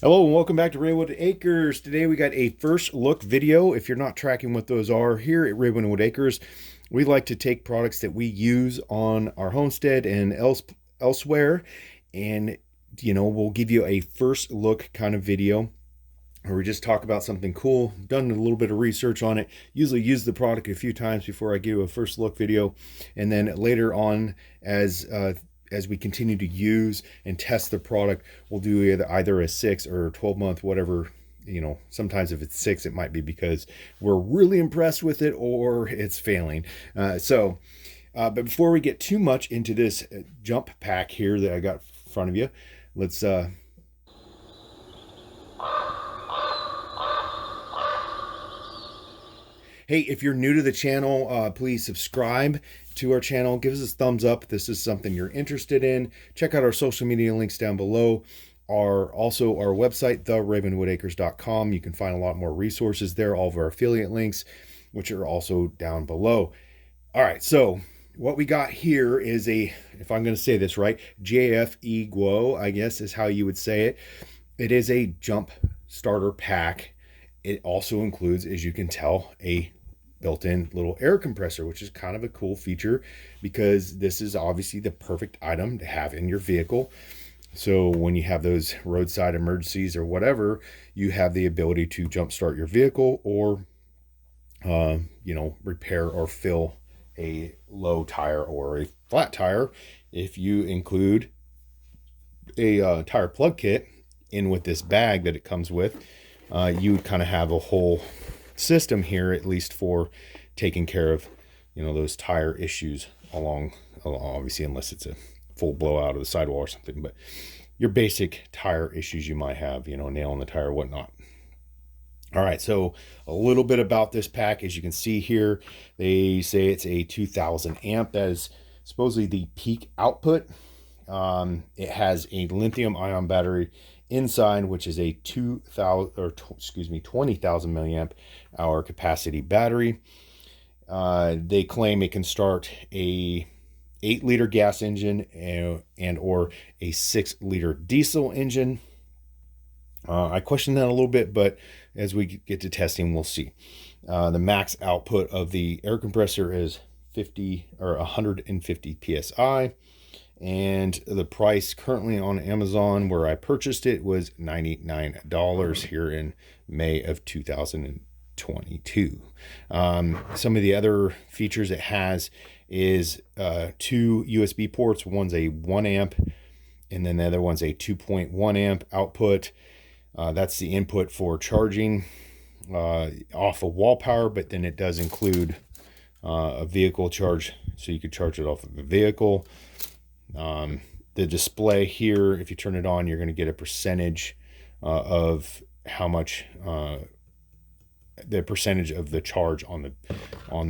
Hello and welcome back to Ravenwood Acres. Today we got a first look video. If you're not tracking what those are, here at Ravenwood Acres, we like to take products that we use on our homestead and elsewhere, and we'll give you a first look kind of video where we just talk about something cool, done a little bit of research on it, usually use the product a few times before I give a first look video, and then later on as we continue to use and test the product, we'll do either a 6 or 12 month, whatever. Sometimes if it's 6, it might be because we're really impressed with it or it's failing. But before we get too much into this jump pack here that I got in front of you, let's hey, if you're new to the channel, please subscribe to our channel. Give us a thumbs up if this is something you're interested in. Check out our social media links down below. Also our website, theravenwoodacres.com. You can find a lot more resources there, all of our affiliate links, which are also down below. All right, so what we got here is if I'm going to say this right, JFE Guo, I guess is how you would say it. It is a jump starter pack. It also includes, as you can tell, a built-in little air compressor, which is kind of a cool feature because this is obviously the perfect item to have in your vehicle. So when you have those roadside emergencies or whatever, you have the ability to jumpstart your vehicle or, repair or fill a low tire or a flat tire. If you include a tire plug kit in with this bag that it comes with, you would kind of have a whole system here, at least for taking care of, those tire issues along, obviously, unless it's a full blowout of the sidewall or something, but your basic tire issues you might have, nail in the tire, whatnot. All right, so a little bit about this pack. As you can see here, they say it's a 2000 amp. That is supposedly the peak output. It has a lithium ion battery inside, which is a 20,000 milliamp hour capacity battery. They claim it can start a 8-liter gas engine and or a 6-liter diesel engine. I question that a little bit, but as we get to testing, we'll see. The max output of the air compressor is 150 psi. And the price currently on Amazon, where I purchased it, was $99 here in May of 2022. Some of the other features it has is 2 USB ports. One's a 1 amp, and then the other one's a 2.1 amp output. That's the input for charging off of wall power, but then it does include a vehicle charge, so you could charge it off of a vehicle. The display here, if you turn it on, you're going to get a percentage of how much the percentage of the charge on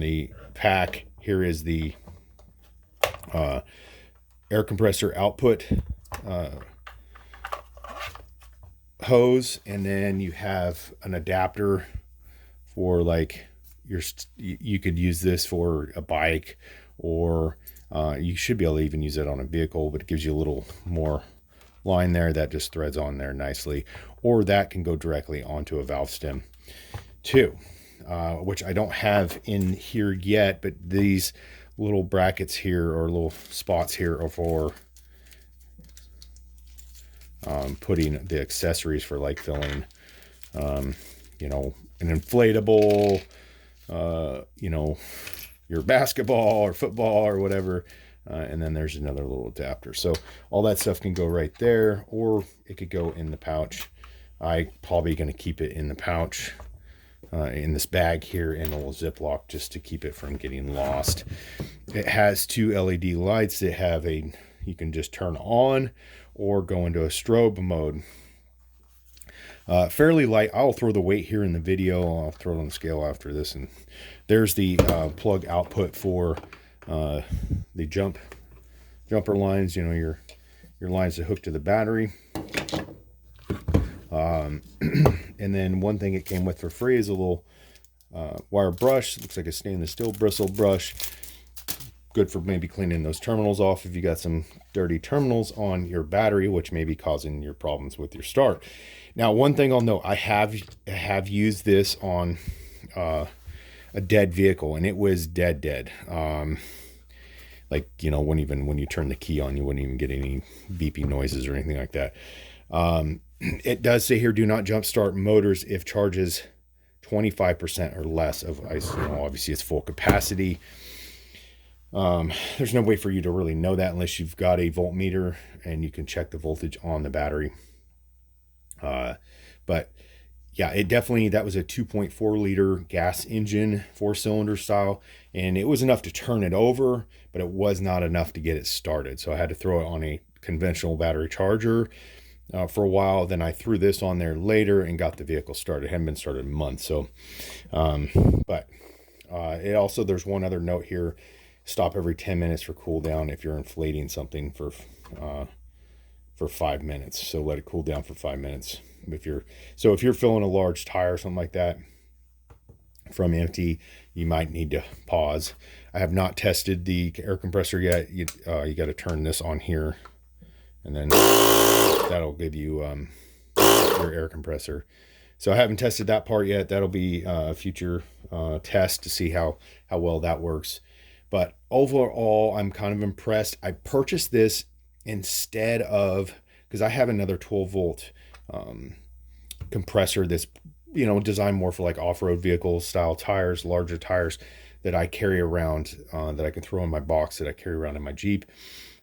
the pack. Here is the air compressor output hose, and then you have an adapter for like you could use this for a bike, or you should be able to even use it on a vehicle, but it gives you a little more line there that just threads on there nicely. Or that can go directly onto a valve stem too, which I don't have in here yet, but these little brackets here or little spots here are for putting the accessories for like filling, an inflatable, your basketball or football or whatever, and then there's another little adapter. So all that stuff can go right there, or it could go in the pouch. I probably going to keep it in the pouch, in this bag here, in a little Ziploc, just to keep it from getting lost. It has 2 LED lights that you can just turn on or go into a strobe mode. Fairly light. I'll throw the weight here in the video. I'll throw it on the scale after this. And there's the plug output for the jumper lines. Your lines that hook to the battery. And then one thing it came with for free is a little wire brush. It looks like a stainless steel bristle brush. good for maybe cleaning those terminals off if you got some dirty terminals on your battery, which may be causing your problems with your start. Now, one thing I'll note, I have used this on a dead vehicle, and it was dead. Like, you know, when you turn the key on, you wouldn't even get any beeping noises or anything like that. It does say here, do not jump start motors if charges 25% or less of ice. You know, obviously it's full capacity. There's no way for you to really know that unless you've got a voltmeter and you can check the voltage on the battery. But yeah, it definitely, that was a 2.4 liter gas engine, 4-cylinder style, and it was enough to turn it over, but it was not enough to get it started. So I had to throw it on a conventional battery charger for a while. Then I threw this on there later and got the vehicle started. It hadn't been started in a month. So, but it also, there's one other note here: stop every 10 minutes for cool down if you're inflating something for 5 minutes. So let it cool down for 5 minutes. If you're filling a large tire or something like that from empty, you might need to pause. I have not tested the air compressor yet. You got to turn this on here, and then that'll give you your air compressor. So I haven't tested that part yet. That'll be a future test to see how well that works. But overall, I'm kind of impressed. I purchased this instead of, because I have another 12 volt compressor that's, you know, designed more for like off-road vehicle style tires, larger tires that I carry around, that I can throw in my box that I carry around in my Jeep.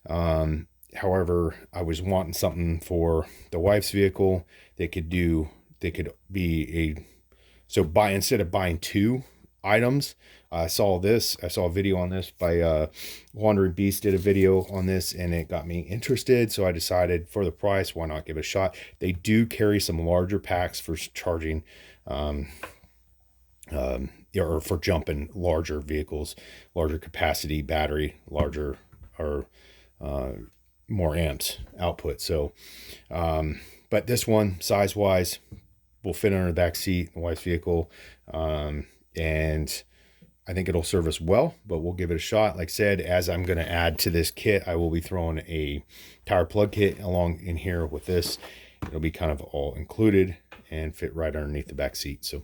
However, I was wanting something for the wife's vehicle that could be instead of buying two items, I saw a video on this by Wandering Beast, did a video on this, and it got me interested. So I decided, for the price, why not give it a shot? They do carry some larger packs for charging, or for jumping larger vehicles, larger capacity battery, larger or more amps output. So, but this one, size wise, will fit under the back seat, the wife's vehicle, and I think it'll serve us well, but we'll give it a shot. Like I said, as I'm going to add to this kit, I will be throwing a tire plug kit along in here with this. It'll be kind of all included and fit right underneath the back seat. So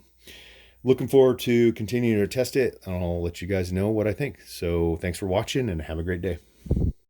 looking forward to continuing to test it, and I'll let you guys know what I think. So thanks for watching and have a great day.